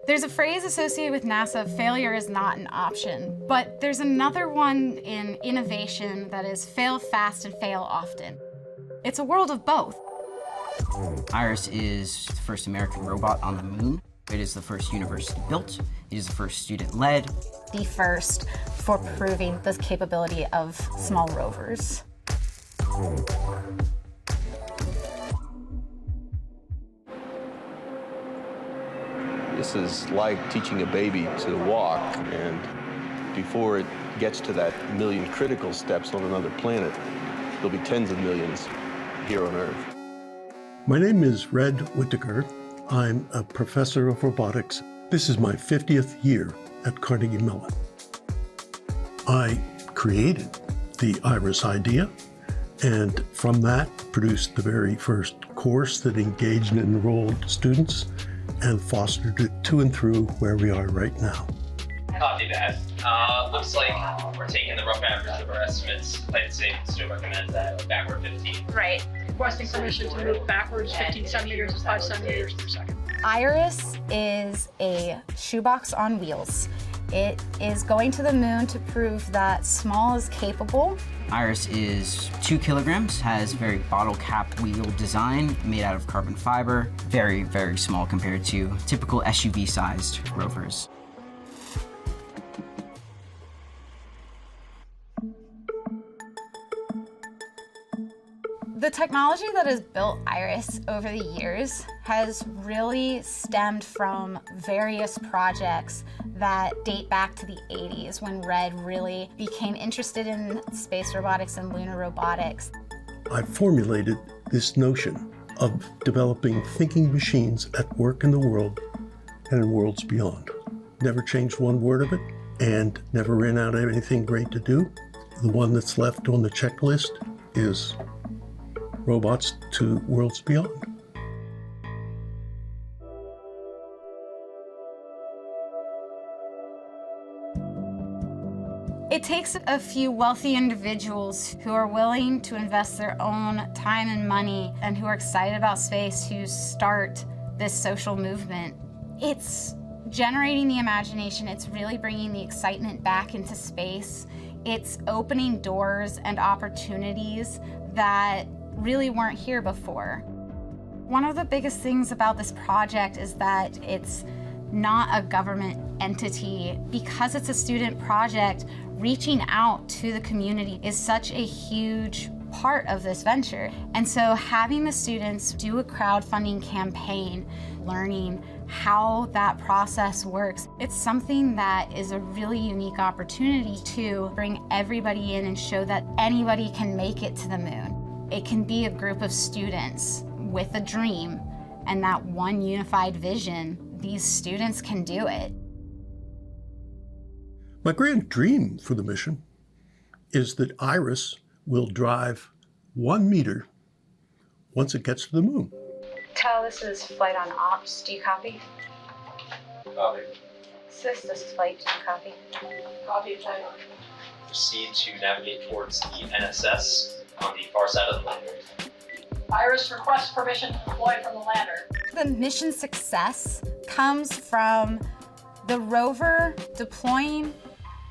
There's a phrase associated with NASA, failure is not an option, but there's another one in innovation that is fail fast and fail often. It's a world of both. Iris is the first American robot on the moon. It is the first university built. It is the first student-led. The first for proving the capability of small rovers. This is like teaching a baby to walk, and before it gets to that million critical steps on another planet, there'll be tens of millions here on Earth. My name is Red Whitaker. I'm a professor of robotics. This is my 50th year at Carnegie Mellon. I created the Iris idea, and from that produced the very first course that engaged and enrolled students and fostered it to and through where we are right now. Copy that. Looks like we're taking the rough average of our estimates. I'd say still recommend that backward 15. Right. Requesting permission to move backwards 15 centimeters to 5 centimeters per second. Iris is a shoebox on wheels. It is going to the moon to prove that small is capable. Iris is 2 kilograms, has a very bottle cap wheel design made out of carbon fiber. Very, very small compared to typical SUV-sized rovers. The technology that has built Iris over the years has really stemmed from various projects that date back to the 80s when Red really became interested in space robotics and lunar robotics. I formulated this notion of developing thinking machines at work in the world and in worlds beyond. Never changed one word of it and never ran out of anything great to do. The one that's left on the checklist is robots to worlds beyond. It takes a few wealthy individuals who are willing to invest their own time and money and who are excited about space to start this social movement. It's generating the imagination. It's really bringing the excitement back into space. It's opening doors and opportunities that really weren't here before. One of the biggest things about this project is that it's not a government entity. Because it's a student project, reaching out to the community is such a huge part of this venture. And so having the students do a crowdfunding campaign, learning how that process works, it's something that is a really unique opportunity to bring everybody in and show that anybody can make it to the moon. It can be a group of students with a dream and that one unified vision. These students can do it. My grand dream for the mission is that Iris will drive 1 meter once it gets to the moon. Tell this is flight on ops. Do you copy? Copy. Sis, this is flight. Do you copy? Copy, flight. Proceed to navigate towards the NSS on the far side of the lander. Iris requests permission to deploy from the lander. The mission success comes from the rover deploying,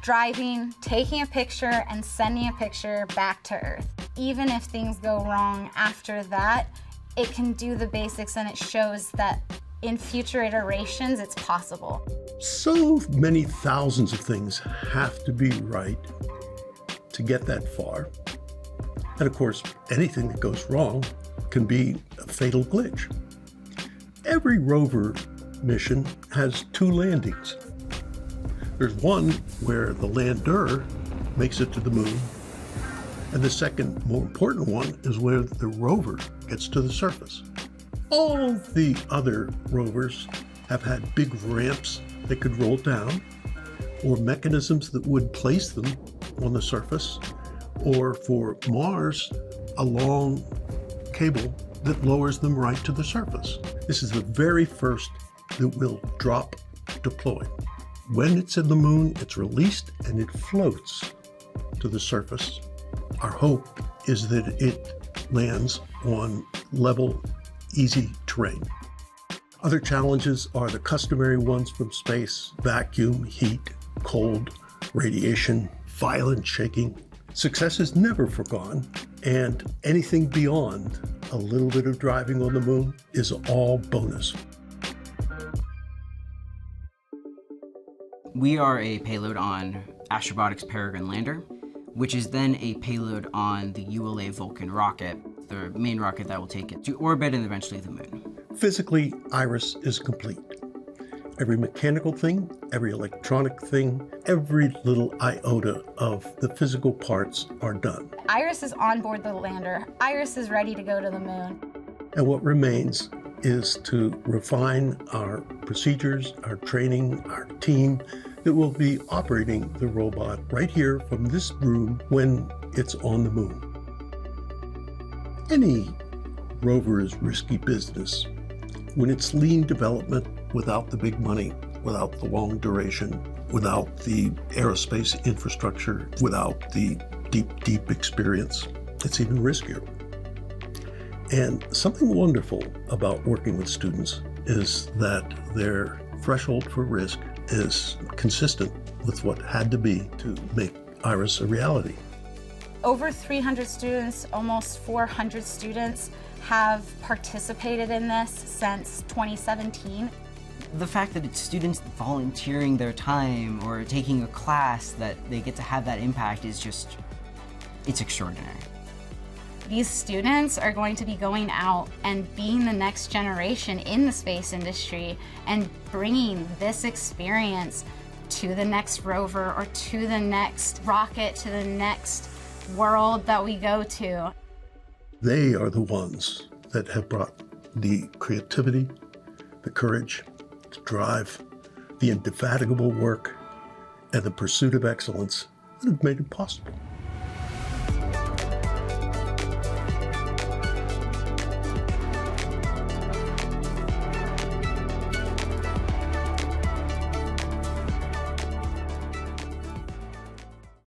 driving, taking a picture, and sending a picture back to Earth. Even if things go wrong after that, it can do the basics and it shows that in future iterations, it's possible. So many thousands of things have to be right to get that far. And of course, anything that goes wrong can be a fatal glitch. Every rover mission has 2 landings. There's one where the lander makes it to the moon, and the second, more important one, is where the rover gets to the surface. All the other rovers have had big ramps that could roll down, or mechanisms that would place them on the surface, or for Mars, a long cable that lowers them right to the surface. This is the very first that will drop deploy. When it's in the moon, it's released and it floats to the surface. Our hope is that it lands on level, easy terrain. Other challenges are the customary ones from space: vacuum, heat, cold, radiation, violent shaking. Success is never forgone, and anything beyond a little bit of driving on the moon is all bonus. We are a payload on Astrobotics Peregrine lander, which is then a payload on the ULA Vulcan rocket, the main rocket that will take it to orbit and eventually the moon. Physically, IRIS is complete. Every mechanical thing, every electronic thing, every little iota of the physical parts are done. IRIS is on board the lander. IRIS is ready to go to the moon. And what remains is to refine our procedures, our training, our team that will be operating the robot right here from this room when it's on the moon. Any rover is risky business. When it's lean development without the big money, without the long duration, without the aerospace infrastructure, without the deep experience, it's even riskier. And something wonderful about working with students is that their threshold for risk is consistent with what had to be to make IRIS a reality. Over 300 students, almost 400 students have participated in this since 2017. The fact that it's students volunteering their time or taking a class that they get to have that impact is just, it's extraordinary. These students are going to be going out and being the next generation in the space industry and bringing this experience to the next rover or to the next rocket, to the next world that we go to. They are the ones that have brought the creativity, the courage, the drive, the indefatigable work, and the pursuit of excellence that have made it possible.